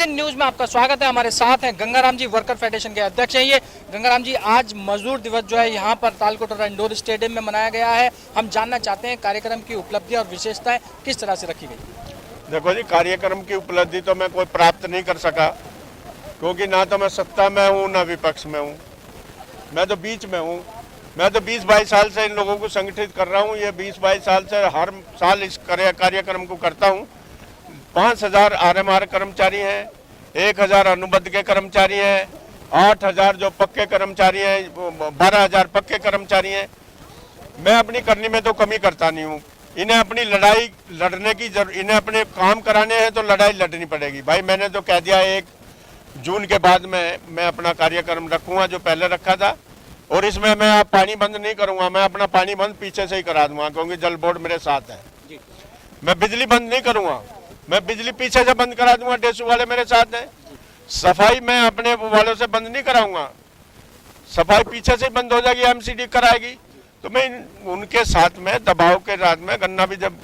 Magazine news में आपका स्वागत है। हमारे साथ हैं गंगाराम जी, वर्कर फेडरेशन के अध्यक्ष हैं। ये गंगाराम जी, आज मजदूर दिवस जो है यहाँ पर तालकोटरा इंडोर स्टेडियम में मनाया गया है। हम जानना चाहते हैं कार्यक्रम की उपलब्धियां और विशेषताएं किस तरह से रखी गई। देखो जी, कार्यक्रम की उपलब्धि तो मैं कोई प्राप्त नहीं कर सका, क्योंकि ना तो मैं सत्ता में हूँ ना विपक्ष में हूँ, मैं तो बीच में हूँ। मैं तो 20-22 साल से इन लोगों को संगठित कर रहा हूँ। ये 20-22 साल से हर साल इस कार्यक्रम को करता हूँ। 5000 RMR कर्मचारी हैं, 1000 अनुबंध के कर्मचारी हैं, 8000 जो पक्के कर्मचारी हैं, 12000 पक्के कर्मचारी हैं। मैं अपनी करने में तो कमी करता नहीं हूँ। इन्हें अपनी लड़ाई लड़ने की इन्हें अपने काम कराने हैं तो लड़ाई लड़नी पड़ेगी। भाई मैंने तो कह दिया 1 जून के बाद मैं अपना कार्यक्रम रखूँगा जो पहले रखा था, और इसमें मैं पानी बंद नहीं करूँगा। मैं अपना पानी बंद पीछे से ही करा दूँगा, क्योंकि जल बोर्ड मेरे साथ है। मैं बिजली बंद नहीं करूँगा, मैं बिजली पीछे से बंद करा दूंगा, डेसू वाले मेरे साथ हैं। सफाई मैं अपने वालों से बंद नहीं कराऊंगा, सफाई पीछे से बंद हो जाएगी, MCD कराएगी। तो मैं उनके साथ में दबाव के रात में, गन्ना भी जब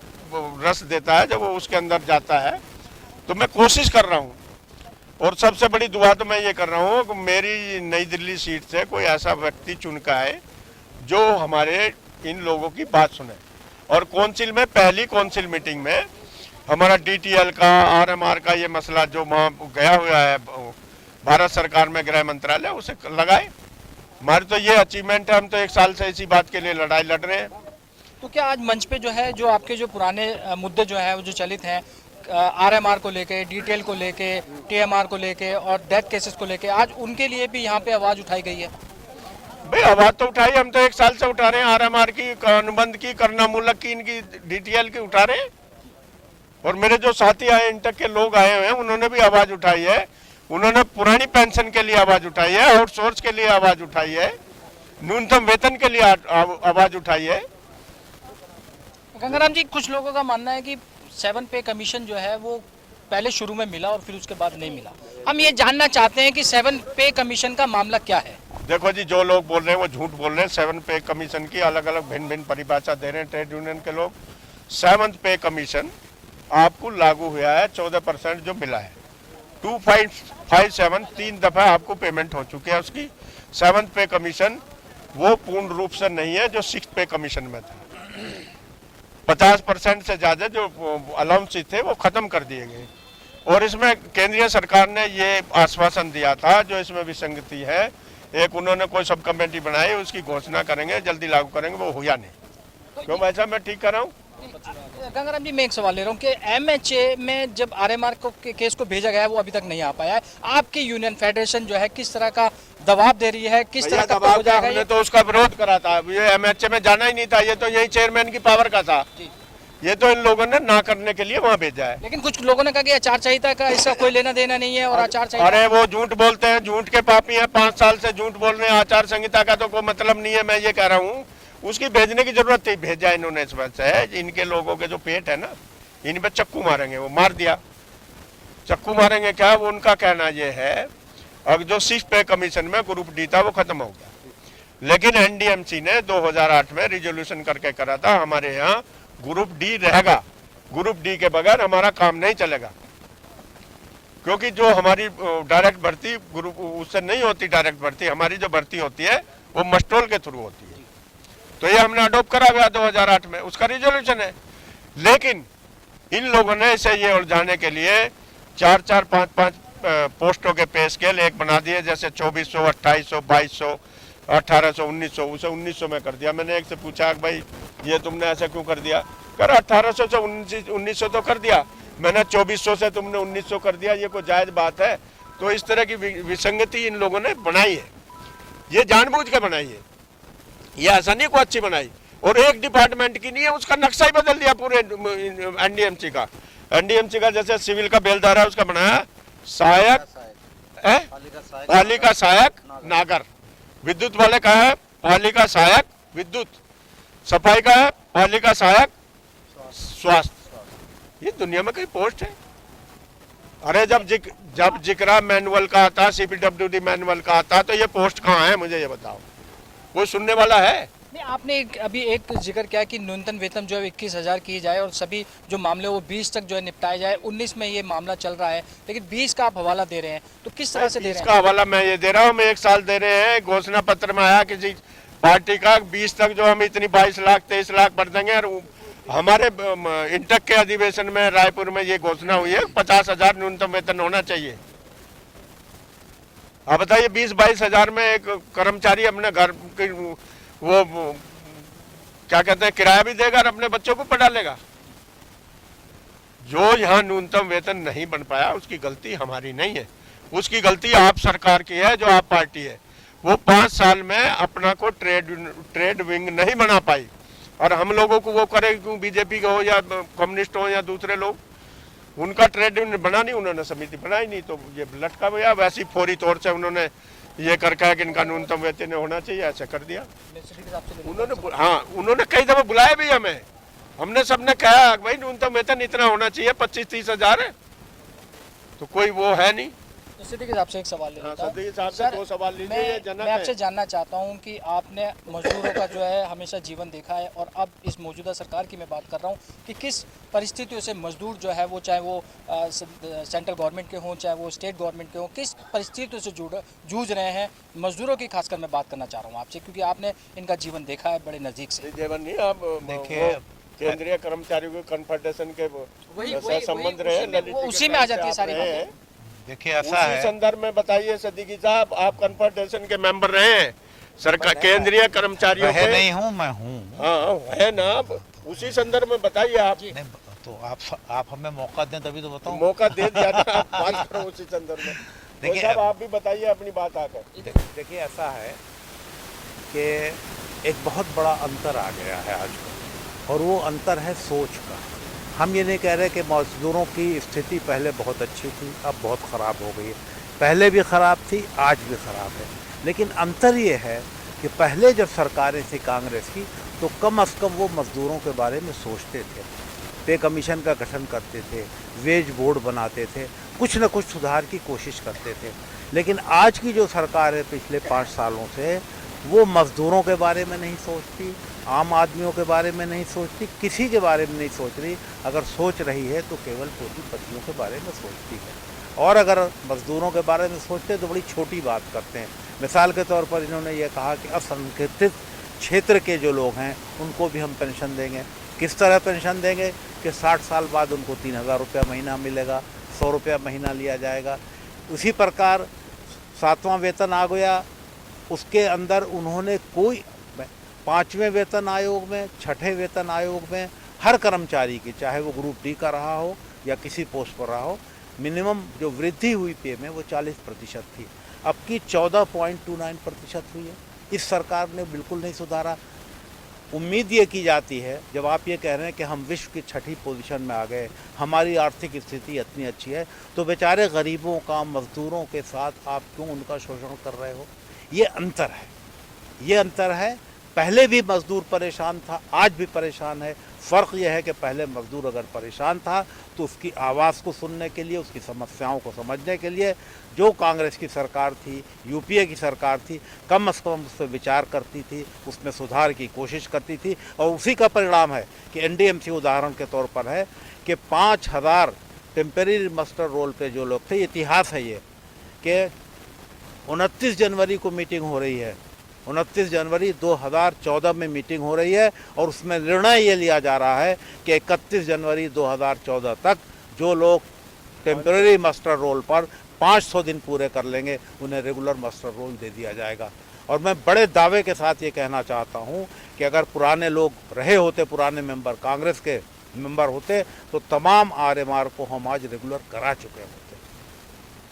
रस देता है, जब वो उसके अंदर जाता है, तो मैं कोशिश कर रहा हूँ। और सबसे बड़ी दुआ तो मैं ये कर रहा हूँ कि मेरी नई दिल्ली सीट से कोई ऐसा व्यक्ति चुन के आए जो हमारे इन लोगों की बात सुने। और काउंसिल में, पहली काउंसिल मीटिंग में हमारा DTL का, RMR का ये मसला जो वहाँ गया हुआ है भारत सरकार में गृह मंत्रालय, उसे लगाए। हमारी तो ये अचीवमेंट है। हम तो 1 साल से इसी बात के लिए लड़ाई लड़ रहे हैं। तो क्या आज मंच पे जो है, जो आपके जो पुराने मुद्दे जो है वो जो चलित हैं, RMR को लेके, DTL को लेके, TMR को लेके और डेथ केसेस को लेके, आज उनके लिए भी यहाँ पे आवाज उठाई गई है? भाई आवाज तो उठाई, हम तो 1 साल से उठा रहे हैं। RMR की, अनुबंध की, करना मूलक की, इनकी DTL की उठा रहे हैं। और मेरे जो साथी आए, इंटक के लोग आए हुए हैं, उन्होंने भी आवाज उठाई है। उन्होंने पुरानी पेंशन के लिए आवाज उठाई है, आउटसोर्स के लिए आवाज उठाई है, न्यूनतम वेतन के लिए आवाज उठाई है। गंगाराम जी, कुछ लोगों का मानना है कि 7 पे कमीशन जो है वो पहले शुरू में मिला और फिर उसके बाद नहीं मिला। हम ये जानना चाहते हैं कि 7 पे कमीशन का मामला क्या है। देखो जी, जो लोग बोल रहे हैं वो झूठ बोल रहे हैं। 7 पे कमीशन की अलग अलग भिन्न भिन्न परिभाषा दे रहे हैं ट्रेड यूनियन के लोग। 7 पे कमीशन आपको लागू हुआ है, 14% जो मिला है। 2557 3 दफा आपको पेमेंट हो चुकी है उसकी। 7 पे कमीशन वो पूर्ण रूप से नहीं है जो 6 पे कमीशन में था। 50% से ज्यादा जो अलाउंस थे वो खत्म कर दिए गए। और इसमें केंद्रीय सरकार ने ये आश्वासन दिया था, जो इसमें विसंगति है, एक उन्होंने कोई सब कमेटी बनाई, उसकी घोषणा करेंगे, जल्दी लागू करेंगे, वो हुआ नहीं। क्यों भाई साहब, मैं ठीक कर रहा हूँ। गंगाराम जी, मैं एक सवाल ले रहा हूँ कि MHA में जब RMR को केस को भेजा गया है वो अभी तक नहीं आ पाया है। आपकी यूनियन फेडरेशन जो है किस तरह का दबाव दे रही है, किस तरह का हो जाएगा? हमने तो उसका विरोध करा था। ये MHA में जाना ही नहीं था, ये तो यही चेयरमैन की पावर का था। ये तो इन लोगों ने ना करने के लिए वहाँ भेजा है। लेकिन कुछ लोगों ने कहा कि आचार संहिता का इसका कोई लेना देना नहीं है और आचार संहिता। अरे वो झूठ बोलते हैं, झूठ के पापी हैं। 5 साल से झूठ बोल रहे हैं। आचार संहिता का तो कोई मतलब नहीं है। मैं ये कह रहा हूँ उसकी भेजने की जरूरत थी, भेजा इन्होंने इस वजह से। इनके लोगों के जो पेट है ना, इन पे चक्कू मारेंगे, वो मार दिया। चक्कू मारेंगे क्या, वो उनका कहना ये है। अब जो 6 पे कमीशन में ग्रुप D था वो खत्म हो गया, लेकिन NDMC ने 2008 में रिजोल्यूशन करके करा था हमारे यहाँ ग्रुप D रहेगा। ग्रुप D के बगैर हमारा काम नहीं चलेगा, क्योंकि जो हमारी डायरेक्ट भर्ती ग्रुप उससे नहीं होती। डायरेक्ट भर्ती हमारी जो भर्ती होती है वो मस्टोल के थ्रू होती है। तो ये हमने अडॉप्ट करा हुआ 2008 में, उसका रिजोल्यूशन है। लेकिन इन लोगों ने इसे ये उलझाने के लिए 4-4, 5-5 पोस्टों के पे स्केल एक बना दिए, जैसे 2400, 2800, 2200, 1800, 1900। उसे 1900 में कर दिया। मैंने एक से पूछा कि भाई ये तुमने ऐसा क्यों कर दिया? कर 1800 से 1900 तो कर दिया। मैंने 2400 से तुमने 1900 कर दिया, ये कोई जायज बात है? तो इस तरह की विसंगति इन लोगों ने बनाई है, ये जानबूझ के बनाई है। ये ऐसा नहीं को अच्छी बनाई। और एक डिपार्टमेंट की नहीं है, उसका नक्शा ही बदल दिया पूरे NDMC का। NDMC का जैसे सिविल का बेलदार है, उसका बनाया सहायक, पालिका सहायक नागर। विद्युत वाले का है पालिका सहायक विद्युत। सफाई का है पालिका सहायक स्वास्थ्य। ये दुनिया में कई पोस्ट है। अरे जब जिक्रा मैनुअल का आता, CPWD मैनुअल का आता, तो ये पोस्ट कहाँ है मुझे ये बताओ। कोई सुनने वाला है? नहीं, आपने अभी एक जिक्र किया कि न्यूनतम वेतन जो है 21,000 की जाए और सभी जो मामले वो 20 तक जो है निपटाए जाए। 19 में ये मामला चल रहा है, लेकिन 20 का आप हवाला दे रहे हैं, तो किस तरह से दे रहे इसका हैं? हवाला मैं ये दे रहा हूँ, मैं 1 साल दे रहे हैं। घोषणा पत्र में आया किसी पार्टी का 20 तक जो हम इतनी 22 लाख 23 लाख भर देंगे, और हमारे इंटक के अधिवेशन में रायपुर में ये घोषणा हुई है 50,000 न्यूनतम वेतन होना चाहिए। आप बताइए 20-22 हजार में एक कर्मचारी अपने घर की वो क्या कहते हैं किराया भी देगा और अपने बच्चों को पढ़ा लेगा। जो यहाँ न्यूनतम वेतन नहीं बन पाया उसकी गलती हमारी नहीं है, उसकी गलती आप सरकार की है, जो आप पार्टी है। वो 5 साल में अपना को ट्रेड विंग नहीं बना पाई, और हम लोगों को वो करे क्यों, बीजेपी के हो या कम्युनिस्ट हो या दूसरे लोग, उनका ट्रेड विंग बना नहीं, उन्होंने समिति बनाई नहीं, तो ये लटका गया। वैसी फौरी तौर से उन्होंने ये कर कहा कि इनका न्यूनतम वेतन होना चाहिए, ऐसा कर दिया उन्होंने। हाँ, उन्होंने कई दफा बुलाया भी हमें, हमने सबने कहा भाई न्यूनतम वेतन इतना होना चाहिए, 25-30 हजार है, तो कोई वो है नहीं। स्थिति के हिसाब से एक सवाल ले लेता हूं। सदी साहब से सर, 2 सवाल लीजिए, ये जनक मैं आपसे है। जानना चाहता हूं कि आपने मजदूरों का जो है हमेशा जीवन देखा है, और अब इस मौजूदा सरकार की मैं बात कर रहा हूं कि किस परिस्थितियों से मजदूर जो है वो, चाहे वो सेंट्रल गवर्नमेंट के हों चाहे वो स्टेट गवर्नमेंट के हों, किस परिस्थितियों से जूझ रहे हैं मजदूरों की, खासकर मैं बात करना चाह रहा हूँ आपसे, क्योंकि आपने इनका जीवन देखा है बड़े नज़दीक से। जीवन नहीं, आप देखिए, केंद्रीय कर्मचारियों के कन्फेडरेशन के वही संबंध उसी रहे, में- वो उसी में आ जाती है सारी बातें। देखिए ऐसा उसी है, संदर्भ में बताइए सदीकी साहब, आप कन्फेडरेशन के मेंबर रहे हैं, सरकार केंद्रीय कर्मचारियों वह के। नहीं हूँ, मैं हूँ। हाँ है ना, आप उसी संदर्भ में बताइए आप। नहीं, तो आप हमें मौका दें तभी तो बताऊं। मौका दे दिया था, आप बात करो उसी संदर्भ में। देखिए, साहब आप भी बताइए अपनी बात आकर। देखिए ऐसा है कि एक बहुत बड़ा अंतर आ गया है आजकल, और वो अंतर है सोच का। हम ये नहीं कह रहे कि मजदूरों की स्थिति पहले बहुत अच्छी थी, अब बहुत ख़राब हो गई है। पहले भी ख़राब थी, आज भी ख़राब है, लेकिन अंतर ये है कि पहले जब सरकारें थी कांग्रेस की, तो कम अज़ कम वो मज़दूरों के बारे में सोचते थे, पे कमीशन का गठन करते थे, वेज बोर्ड बनाते थे, कुछ न कुछ सुधार की कोशिश करते थे। लेकिन आज की जो सरकार है पिछले 5 सालों से, वो मज़दूरों के बारे में नहीं सोचती, आम आदमियों के बारे में नहीं सोचती, किसी के बारे में नहीं सोच रही। अगर सोच रही है तो केवल पूंजीपतियों के बारे में सोचती है, और अगर मज़दूरों के बारे में सोचते हैं तो बड़ी छोटी बात करते हैं। मिसाल के तौर पर इन्होंने ये कहा कि असंगठित क्षेत्र के जो लोग हैं उनको भी हम पेंशन देंगे। किस तरह पेंशन देंगे कि 60 साल बाद उनको 3,000 रुपया महीना मिलेगा, 100 रुपया महीना लिया जाएगा। उसी प्रकार 7वां वेतन आ गया, उसके अंदर उन्होंने कोई 5वें वेतन आयोग में, 6ठे वेतन आयोग में हर कर्मचारी की, चाहे वो ग्रुप डी का रहा हो या किसी पोस्ट पर रहा हो, मिनिमम जो वृद्धि हुई पे में वो 40% थी, अब की 14.29% हुई है। इस सरकार ने बिल्कुल नहीं सुधारा। उम्मीद ये की जाती है, जब आप ये कह रहे हैं कि हम विश्व की 6ठी पोजीशन में आ गए, हमारी आर्थिक स्थिति इतनी अच्छी है, तो बेचारे गरीबों का, मजदूरों के साथ आप क्यों उनका शोषण कर रहे हो? ये अंतर है, ये अंतर है। पहले भी मजदूर परेशान था, आज भी परेशान है। फ़र्क यह है कि पहले मजदूर अगर परेशान था तो उसकी आवाज़ को सुनने के लिए, उसकी समस्याओं को समझने के लिए जो कांग्रेस की सरकार थी, यूपीए की सरकार थी, कम से कम उस पर विचार करती थी, उसमें सुधार की कोशिश करती थी। और उसी का परिणाम है कि एनडीएमसी उदाहरण के तौर पर है कि 5,000 टेम्परेरी मास्टर रोल पे जो लोग थे, इतिहास है ये कि 29 जनवरी को मीटिंग हो रही है, 29 जनवरी 2014 में मीटिंग हो रही है, और उसमें निर्णय ये लिया जा रहा है कि 31 जनवरी 2014 तक जो लोग टेम्परेरी मास्टर रोल पर 500 दिन पूरे कर लेंगे, उन्हें रेगुलर मास्टर रोल दे दिया जाएगा। और मैं बड़े दावे के साथ ये कहना चाहता हूँ कि अगर पुराने लोग रहे होते, पुराने मेंबर कांग्रेस के मेंबर होते, तो तमाम आरएमआर को हम आज रेगुलर करा चुके होते।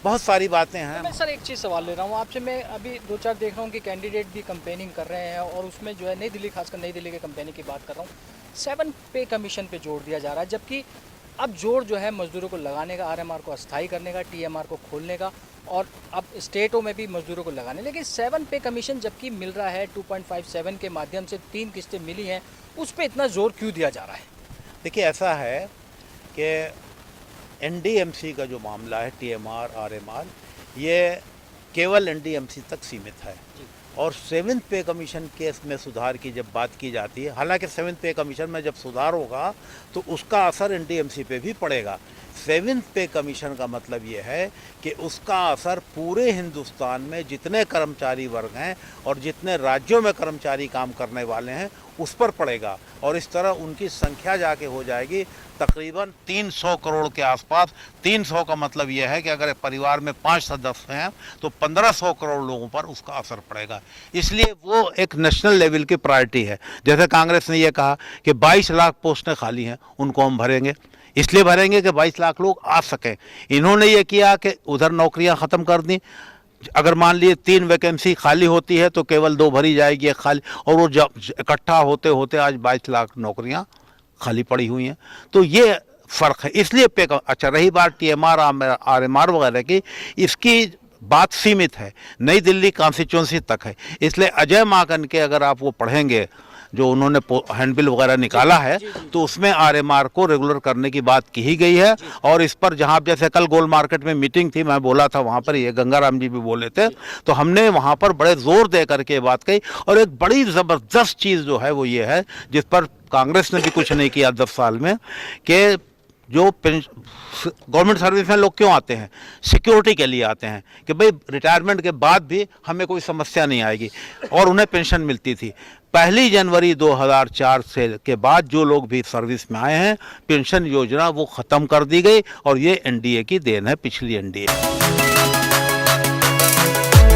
बहुत सारी बातें हैं। मैं सर एक चीज़ सवाल ले रहा हूँ आपसे। मैं अभी 2-4 देख रहा हूँ कि कैंडिडेट भी कंपेनिंग कर रहे हैं, और उसमें जो है नई दिल्ली, खासकर नई दिल्ली के कंपेनिंग की बात कर रहा हूँ, 7 पे कमीशन पे जोर दिया जा रहा है, जबकि अब जोर जो है मजदूरों को लगाने का, आरएमआर को अस्थायी करने का, टीएमआर को खोलने का, और अब स्टेटों में भी मजदूरों को लगाने। लेकिन 7 पे कमीशन जबकि मिल रहा है, 2.57 के माध्यम से 3 किस्तें मिली हैं, उस पर इतना जोर क्यों दिया जा रहा है? देखिए ऐसा है कि एनडीएमसी का जो मामला है, टीएमआर, आरएमआर, ये केवल एनडीएमसी तक सीमित है। और 7th पे कमीशन केस में सुधार की जब बात की जाती है, हालांकि 7th पे कमीशन में जब सुधार होगा तो उसका असर एनडीएमसी पे भी पड़ेगा। 7th पे कमीशन का मतलब ये है कि उसका असर पूरे हिंदुस्तान में जितने कर्मचारी वर्ग हैं और जितने राज्यों में कर्मचारी काम करने वाले हैं उस पर पड़ेगा, और इस तरह उनकी संख्या जाके हो जाएगी तकरीबन 300 करोड़ के आसपास। 300 का मतलब यह है कि अगर परिवार में 5 सदस्य हैं तो 1500 करोड़ लोगों पर उसका असर पड़ेगा। इसलिए वो एक नेशनल लेवल की प्रायोरिटी है। जैसे कांग्रेस ने यह कहा कि 22 लाख पोस्टें खाली हैं, उनको हम भरेंगे, इसलिए भरेंगे कि 22 लाख लोग आ सकें। इन्होंने ये किया कि उधर नौकरियां ख़त्म कर दी। अगर मान लिए 3 वैकेंसी खाली होती है तो केवल 2 भरी जाएगी, एक खाली, और वो जब इकट्ठा होते होते आज 22 लाख नौकरियां खाली पड़ी हुई हैं। तो ये फ़र्क है, इसलिए पे। अच्छा, रही बात TMR RMR वगैरह की, इसकी बात सीमित है, नई दिल्ली कॉन्स्टिट्यूंसी तक है। इसलिए अजय माकन के अगर आप वो पढ़ेंगे जो उन्होंने हैंडबिल वगैरह निकाला है, तो उसमें RMR को रेगुलर करने की बात की ही गई है। और इस पर जहां जैसे कल गोल मार्केट में मीटिंग थी, मैं बोला था वहां पर, ये गंगाराम जी भी बोले थे, तो हमने वहां पर बड़े जोर दे करके बात कही। और एक बड़ी ज़बरदस्त चीज़ जो है वो ये है, जिस पर कांग्रेस ने भी कुछ नहीं किया 10 साल में, कि जो गवर्नमेंट सर्विस में लोग क्यों आते हैं, सिक्योरिटी के लिए आते हैं कि भाई रिटायरमेंट के बाद भी हमें कोई समस्या नहीं आएगी, और उन्हें पेंशन मिलती थी। 1 जनवरी 2004 से के बाद जो लोग भी सर्विस में आए हैं, पेंशन योजना वो ख़त्म कर दी गई, और ये NDA की देन है, पिछली NDA।